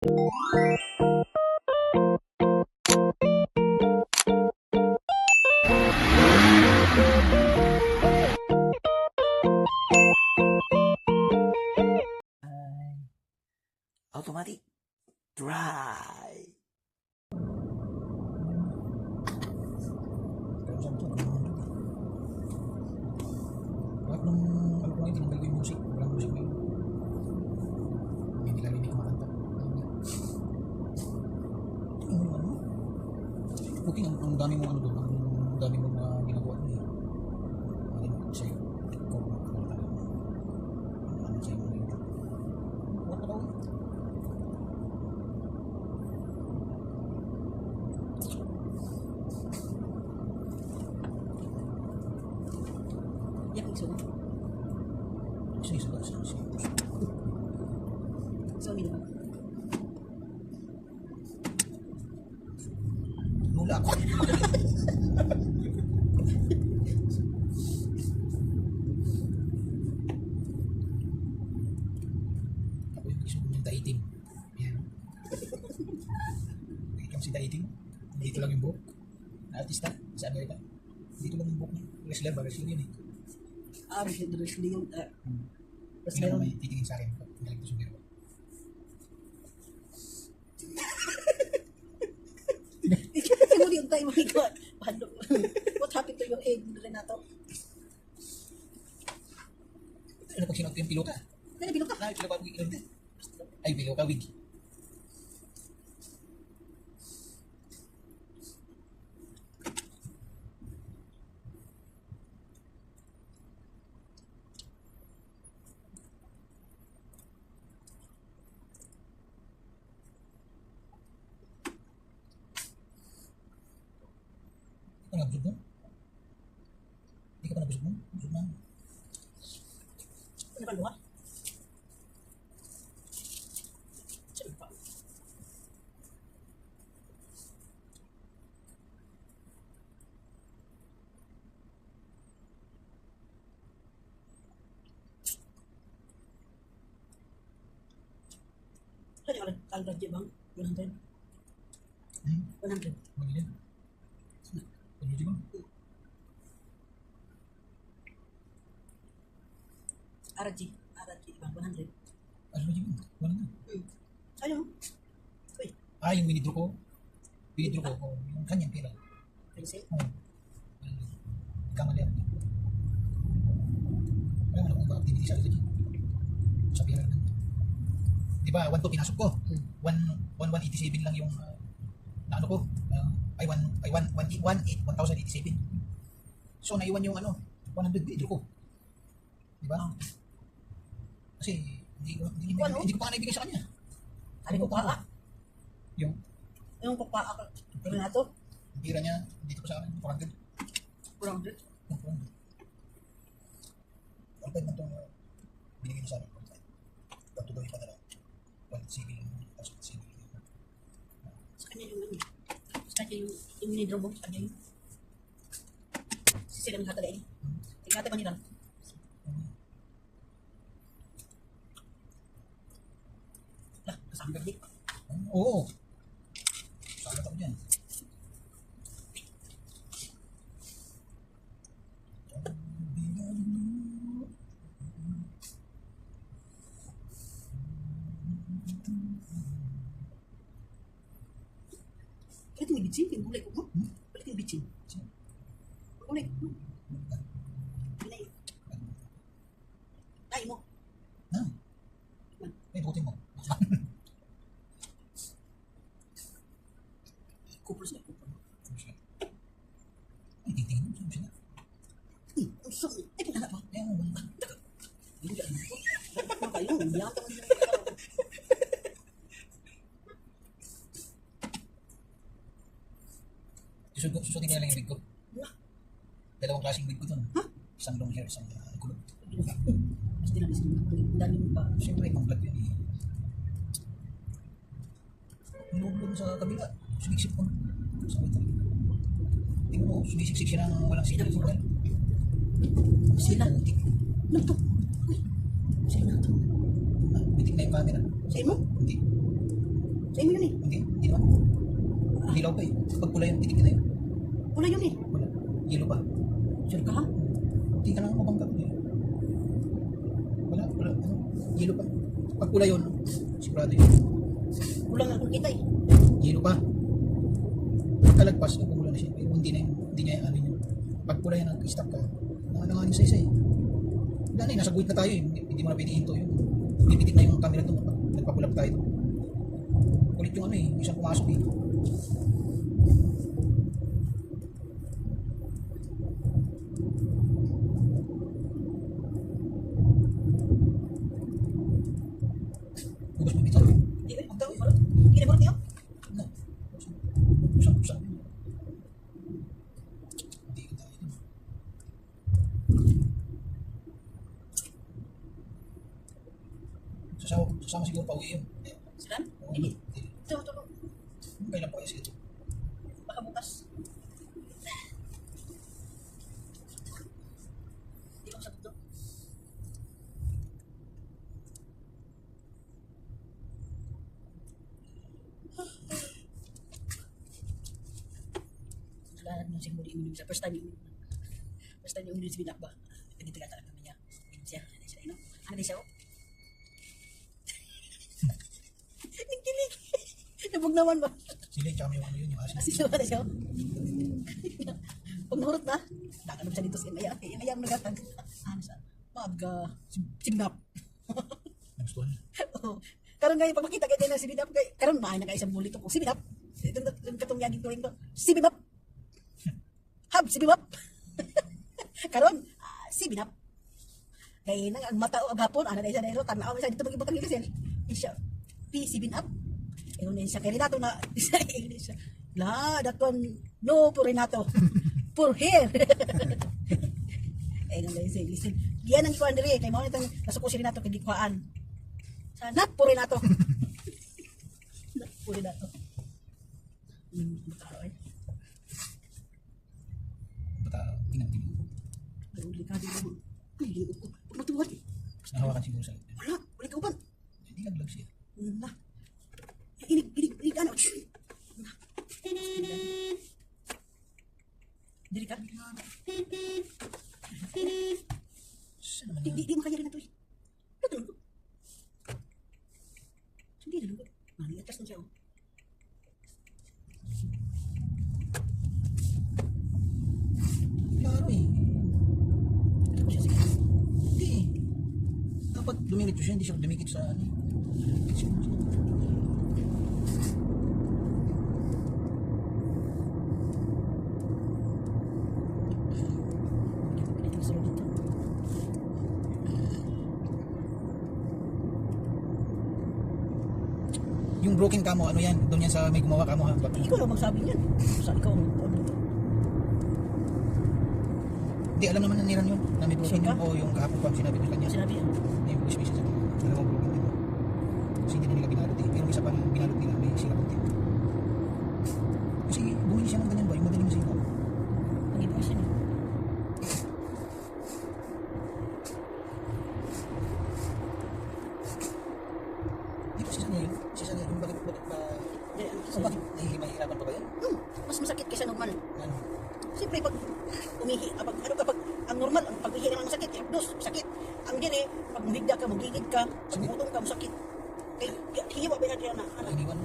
Automatic dry. Lahat ng ano ko ngayon, tinanggal ko yung music. Walang music ngayon. Hindi lang hindi kumakanta. Ano? Okay, ang dami mong ano doon. Ang dami mong ginagawa doon eh. Ano sa'yo? Ikaw kumakanta. Ano sa'yo mo yun? What about it? Yan ang sunod. Sige. So, hindi naman. Nula ako. Ako yung gusto ng daiting. Yan. Ikaw si daiting. Dito lang yung buhok. Artista sa Amerika. Dito lang yung buhok niya. Wrestler ba? Wrestler yun eh. Wrestling yung... Kasi naman may titingin sa akin. Galing ko sumiro. Kasi mo yung time mo ikaw. What happened to your egg, Renato? Ano pag sinot ko yung piloka? Dali, bilog ka. Ay, piloka wig. Ay, piloka wig. Ano nabusog mo? Hindi ka pa nabusog mo? Busog na. Ano ba luha? Saan pa? Saan yung kaldag di bang? 100? 100. Magiging. Ano di ba? RG di bang? 100. Ano di ba? Wala na. Ayun. Uy, Ah, yung winidro ko. Winidro ko. Oh, yung kanyang pera. pencil. Oh. Kamali ako. Wala man akong activity sa akin. Sa pera naman. Di ba, 1 to pinasok ko. 1,187 lang yung na ano ko. Ay, 1,087. So, naiwan yung 100 video ko. Di ba? Kasi, hindi ko pa nga naibigay sa kanya. Ano ko pa? Yung Yung pa ako. Renato? pira niya, dito ko sa akin, 400. 100. Ang pwede man itong binigay niya sa akin. Pagtuloy pa na lang. 1,000 lang. Tapos 1,000 lang. Sa kanya yung ano. Sa kanya yung minidro mo. Sa kanya yung sisigang hata dahil. Tingate pa nila. Kasama ka dito. Oo. Salat ako dyan. Balik yung bitsin. Pinagulay ko mo. Balik yung bitsin. Pinagulay ko mo. Pinay. Ay mo. Na. May buti mo. Kupros na kupros. Ay, tingin mo. Saan siya na? Ang sakit. Ay, pinala pa. Ay, ano ba? Hindi ka ano. Ano kayo? Hindi ako naman yung Susutin ko na lang yung wig ko. Dalawang klaseng wig ko dun. Isang long hair, isang kulot. mas dinalisin mo. Ang dami mo pa. Siyempre, pang vlog yun eh. Nilubog sa kabila. Sumiksip ko. Sakit talaga. Tingnan mo, sumisiksik siya ng walang signal. Sila. Putik. Ano to? Uy. Sila na to. Bitik na yung camera. Sa imo? Hindi. Sa inyo yun eh. Hindi naman. Dilaw pa eh. Pag pula yung titik na yun. Wala yun eh. Wala. Yellow pa. Sure ka ha? Hindi ka lang mabangga. Wala. Ano? Yellow pa. Pag pula yun, sigurado yun. Wala nga akong kita eh. Yellow pa. Pagkalagpas, pumula na siya. Pero hindi niya ano yun. Pag pula yan, nag-stop ka. Nanganganin sa isa eh. Wala na eh, nasa guhit na tayo eh. Hindi mo na pwede hinto yun. Bibitin na yung camera doon. Nagpapulap tayo doon. Kulit yung ano eh, isang pumasok eh. Hugas mo bitaw. Hindi eh. Ang tao eh. Hindi na mo niyo? No. Usap. Hindi ka tayo. Sasama siguro pa uwi yun. Silan? Oo, Hindi. hindi. Ito. Kailan pa kasi ito? Baka bukas. Hindi ko masakit doon. Kailangan mo siguro iunin siya. First time yung iunin si Binak ba? Dito ka talaga kami niya. Inom siya. Ano siya? Inom? Ano din siya? Nagkilig. Nabog naman ba? Sila yung tsaka yung ano yun, yung asin. Asin naman na siya. Pag nahurot na, nakanom siya dito sa imaya. Imaya ang nagatag. Ano siya? Signap. Nagustuhan niya. Karon ngayon, pag makita kayo na si Binap, karon maahin na kayo isang bulit ako. Si Binap. Itong katungyagin ko rin to. Si Binap. Hab, si Binap. Karon, si Binap. Kaya nang ang mata o agapon, ano na isa na ito, tanaw na siya dito mag-ibutang nila siya. Siya, si Binap. Ayun na siya, kaya Renato na, ayun siya. La, daton, no, for Renato. For here. Ayun na siya, listen. Giyan ang ikuan diri, kay mo nitong nasuko si Renato, kay gikuan. Not po Renato. Not po Renato. Bata ay. Bata, tingnan. Dahuli ka din mo. Ay, ko. Pag matuwad. Nahawakan siguro sa Wala ka uban. hindi naglag siya. Na. Inig, ano. Dili ka? Saan naman Di yun? mo kaya rin na to eh. Natulog ko. Hindi na lugod. Maniatas na siya oh. Klaro eh. Ano ko siya sige. Hindi eh. Dapat dumikit siya, hindi siya dumikit sa ano. Dumikit siya. Ito sa loob dito. Yung broken camo, ano yan? Doon yan sa may gumawa camo ha? Ikaw lang magsabi niyan. Sa ikaw ang ano to. Hindi, alam naman na niran yun. Na may broken Sika? yun. O yung kahapon pa sinabi ko sa kanya. Sinabi yan. Yung voice message ako. Alam mo broken din. Kasi hindi na nila binalot eh. Pero isa pang binalot nila, may sila konti. Kasi bumili siya ng ganyan ba? Yung madaling masira. Pag-ibig siya niya. Di ba sisa niya yun? Sisa niya yung bakit ba? Bakit mahihirapan pa ba yan? Mas masakit kaysa normal. Ano? Siyempre, pag ano kapag ang normal, ang paghihi naman masakit, dos, sakit. Ang dyan pag humigda ka, magigid ka, pag butong ka, masakit. Kaya, hiwa ba natin na, Ay, iniwan.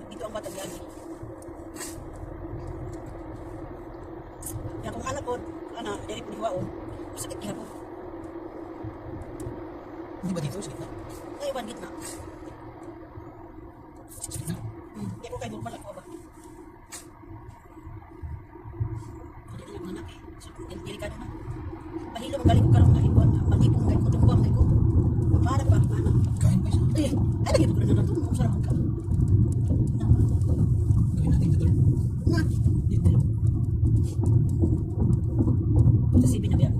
dito ang batang lagi. Kaya kung anak ko, dali po hiwaon, masakit kaya po. Hindi ba dito? Sa gitna? Ngayon, gitna. Sa gitna? Kaya ko kayo normal ako ba? Hindi na yung anak eh. So, delikado na. Pahilo, magaling ko karong nahibuan. Mag-ipong ngayon ko, tumbuang ngayon ko. Paano ba? Paano? Kain pa isa. Eh, ano yung ko na nato? Kung saan ka? Gawin natin ito. Na, dito. Ito si binabi ako.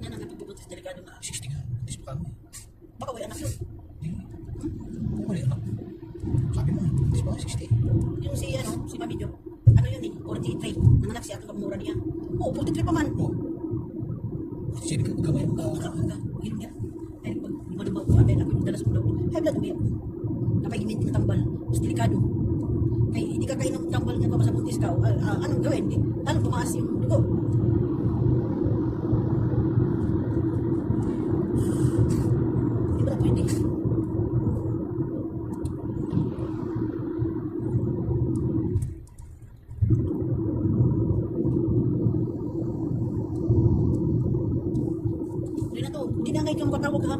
Yan ang napapupunta sa delikado na. 60 nga. Atis pa kamo eh. Baka wala anak yun. Hindi. Wala anak. Sabi mo, atis pa 60. Yung si Mami Jo, ano yun eh, 43. Nanganak siya, itong kamura niya. Oo, 43 pa man. Oh. 67 ka gamay. Oo, sa tulog. High blood umiyak. Kapag iminti ng tambal, mas delikado. Kaya hindi ka kainom tambal nga pa sa buntis ka, anong gawin? Anong tumaas yung dugo? Di ba na pwede? Hindi na to. Hindi na ngayon ka makatawag ha.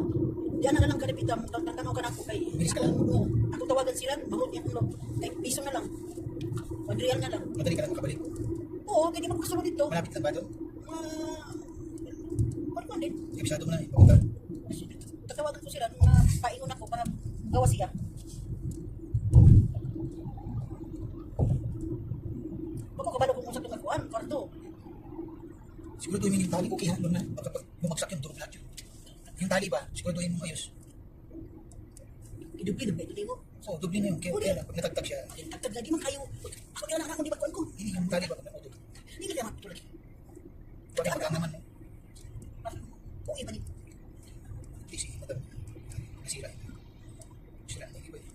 Diyan na lang karipita. Tanaw ka na ako kay... Bilis ka lang. Oo. Ako tawagan sila. Mahot niya kung kay piso na lang. Madrial na lang. Madali ka lang makabalik. Oo, kaya di ko kasunod dito. Malapit lang ba doon? Ano din? Kabisado mo na eh. Papunta. Tatawagan ko sila nung paingon ako para gawa siya. Bako kabalo kung usap ng kuan, kwarto. Siguro doon yung tali ko kihan doon na. Baka pag bumagsak yung durog lahat yun. Yung tali ba? Siguro doon mo ayos. Idubli-dubli, ito di mo. So, dubli na yun. Kaya pag natagtag siya, Tagtag na di man kayo. Ako di anak di ba kuan ko? hindi yung tali ba pag naputol. Hindi ka di amak tulad. Bakit magkang naman eh. Kung iba ni. Hindi si madam. Nasira ito. Sira na yung iba eh.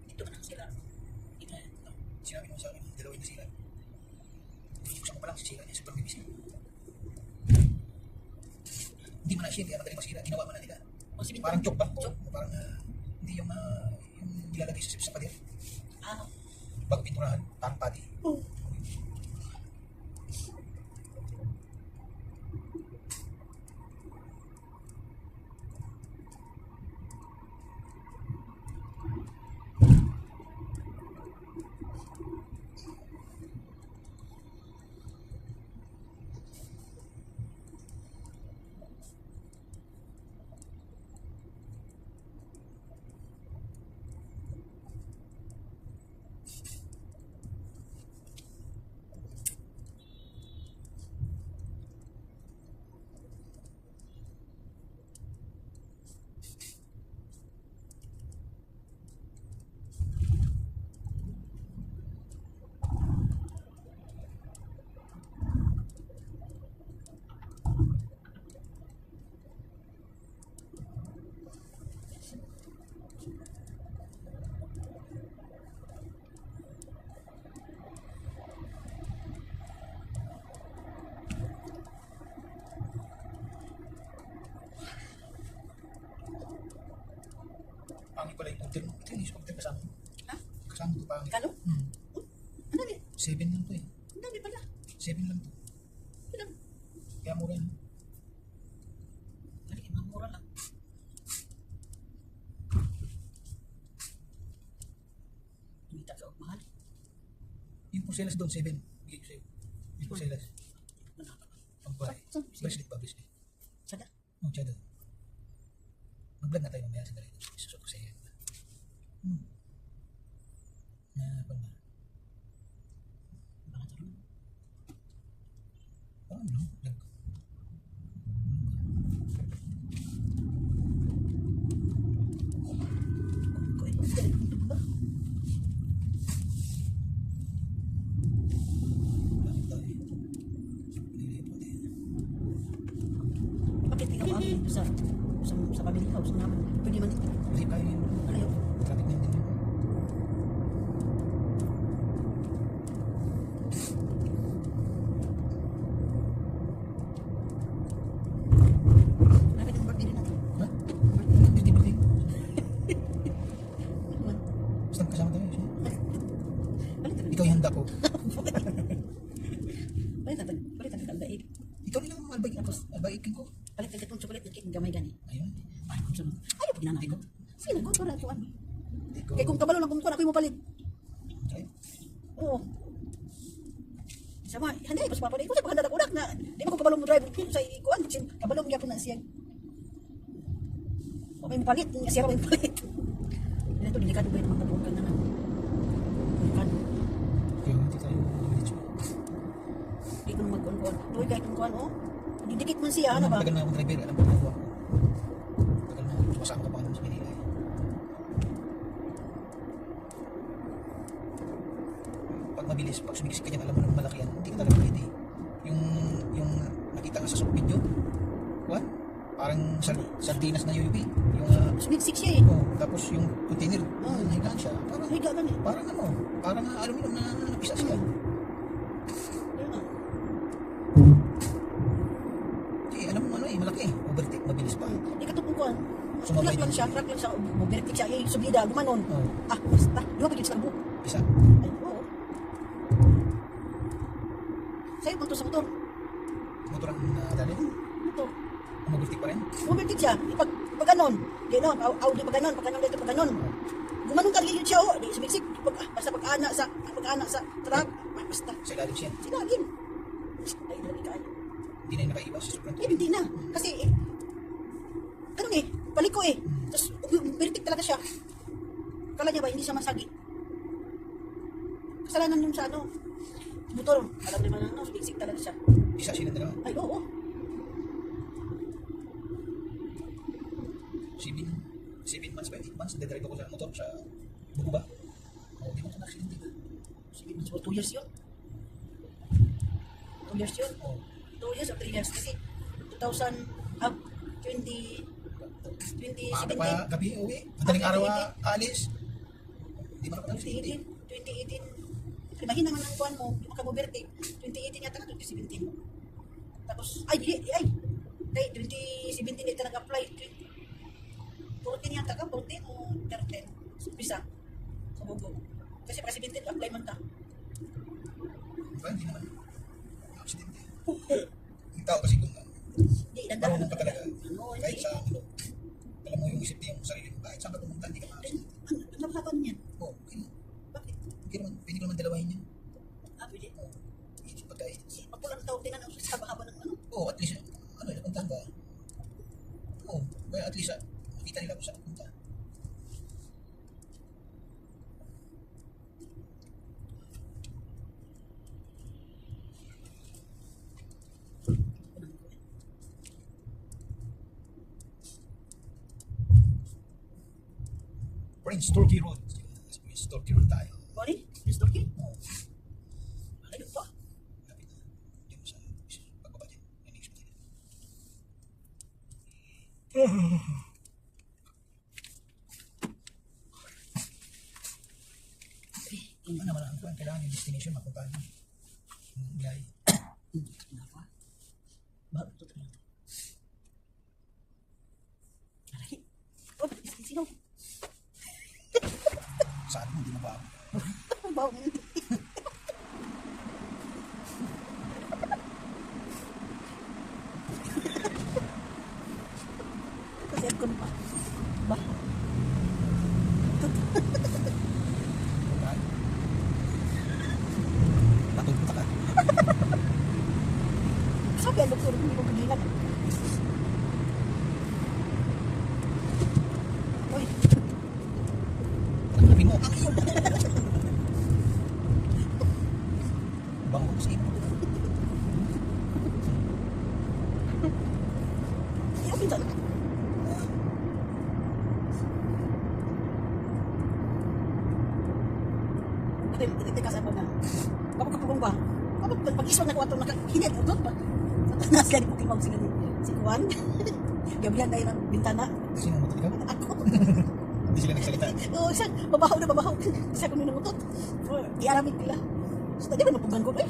Dito ka na sila. Ito. Sinabi mo sa akin, dalawin na sila. Buksan ko pa lang si sila niya. Sobrang bibisi. Hindi mo na siya, kaya madaling masira. Ginawa mo na nila. O si Parang chok ba? Chok. Parang hindi yung nilalagay sa pader. Ano? Bago pinturahan, parang pati. Oh. Pangit pala yung order mo. Ito yung order kasama mo. Ha? Kasama ko pangit. Kalo? Hmm. Ano ni? 7 lang to eh. Ang dami pala. 7 lang to. Ilang? Kaya mura yun. Dali, mamura lang. Tumita ka og mahal. Yung porcelas doon, 7. Bigay ko sa'yo. Yung porcelas. Manaka. Ang pare. Saan? Bracelet ba? Bracelet. Sada. Oh, tsada. Mag-vlog na tayo mamaya sa dali. Isusok ko sa'yo. Ano ba? Bakit ano? Ano? Vlog. Ko eh. Dali, ito ba? Vlog tayo. Nilipot eh. Bakit di ka maamin sa family house naman? Pwede man dito. Kasi kayo yun. Alayo. Traffic na din yun. Lapit ang birthday din natin. Ha? Birthday, birthday. Ano man? Basta kasama tayo. Siya. Balik tayo. Ikaw yung handa ko. Balik tayo kaldaig. Ikaw nilang albaik. Albaikin ko. Balik tayo itong chocolate na cake gamay gani. Ayun. Ay, kung saan? Ayaw pag nanay ko. Sige, nagkuhan para ito ano. Ikaw. Kaya kung kabalo lang kumukuha, ako yung mapalit. Ay, Oo. Sama, handay pa sa papalit. Kung sa paghanda ako na, di ba ko kabalo mo drive sa ikuan, kabalo mo yapon na siya. O may mapalit, siya may mapalit. Hindi na ito, delikado ba yung mga kabukal na lang. Delikado. kaya hindi tayo diretso. Di ko mag-kuhan-kuhan. Tuloy kahit kung kuhan, oh. Didikit man siya, ano ba? Tagal na akong driver. Alam ko na ako. Tagal na. Sumasama ka pa naman sa Manila. eh. Pag mabilis, pag sumiksik ka dyan, alam mo na malaki yan. Hindi ka talaga pwede. Yung Sardinas na UUP. Yung, Sumiksik siya eh. tapos yung container, nahigaan siya. Higa ka niya. Parang aluminum na napisa siya. Ayun na. Alam mo ano malaki. Overtake, mabilis pa. Hindi ka tupukuan. Sumabay Crack din. lang siya, bubertik siya, subida, gumanon. Oo. Basta, lumapag yun sa kalbo. Isa. Ay, oo. Sa'yo, punto sa motor. Motor ang nadali. Motor. Umubertik pa rin. Bubertik siya, pag ganon. Di no, Audi pag ganon, dito pag ganon. Gumanon ka yun siya, di sumiksik. Basta pag-ana sa truck, basta. Sa ilalim siya. Sinagin. Ay, dali ka. Hindi na yung nakaiwas. Sobrang Hindi na. Kasi, ganun eh, paliko eh. Tapos, bertik talaga siya. Kala niya ba, hindi siya masagi. Kasalanan yung sa motor. Alam naman na, bigsik talaga siya. isa sila dalawa. Ay, oo. 7 months ba? 8 months. Dadrive ako sa motor sa Bukuba. Di mo ito na-accident. Sige, 2 years yun. 2 years yun. 2 years or 3 years. Kasi, 2017. Maaga pa gabi uwi. Madaling araw alis. Di ba ako 2018. Ibahin naman ang kuhan mo, di mo ka moberte. 2018 yata ka, 2017. Tapos, kay 2017 ito nag-apply. 14 yata ka, 14 o 13. Umpisa. Sa Bogo. Kasi pagka 17, apply man ka. Hindi naman. Accident. Yung tao kasi kung Hindi, dandahan. marunong ka talaga. Kahit sa alam mo yung isip niya yung sarili mo. Kahit saan ka pumunta, hindi ka ma-accident. Ano ba naman yan? Okay. Bakit? Pwede ko naman dalawahin yan. Pwede. Pagka Mapulang tao, tinanong sa haba-haba ng at least, napuntahan ba? Kaya at least, makita nila kung saan napunta. Prince Turkey Road. Prince Turkey Road tayo. Bali? Mr. King? Ano pa? Lapit na. Diyan mo sa pagbaba dyan. Yan yung hospital. Ano naman ang kuwan? Kailangan yung destination mapuntahan mo. Gay. Kenapa? Baru tuh ternyata. Lagi. Oh, sino? Saan mo, hindi mo ba? Bau. Kasi ako pa. Bah. Patulpunta ka. Sabi ang doktor, hindi ko kagilan. Uy, Tanggapin mo. Bango ko sa imo. iya pinta. Ito kasama na. Kapag kapag ba? Kapag pag-iswa na kuwato nakahinit, udot ba? Nas gani po kimaw sila ni si Juan. Gabihan na yung bintana. Sino mo ikaw? Ako. Hindi sila nagsalita. Oo, isa, babahaw na babahaw. Isa ko minutot. Iaramid nila. So, tadi ba napugan ko eh?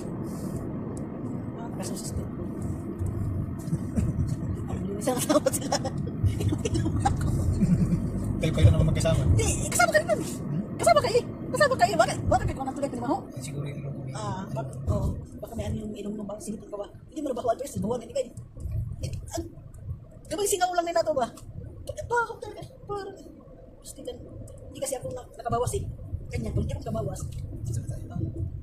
Kasusis ko. Isa kasama sila. Kayo naman magkasama. Hindi, kasama kayo nun. Kasama kayo. Kasama kayo. Bakit kayo nang tuloy pinabaho? Siguro yung ilong ko. Baka may ano yung ilong mo ba? Sinipon ka ba? Hindi mo nabaho address. Bahuan na kayo. Gabay singaw lang nila to ba? Baho talaga. Parang, hindi kasi ako nakabawas eh. Kanya, kung hindi ako nakabawas. Salita tayo.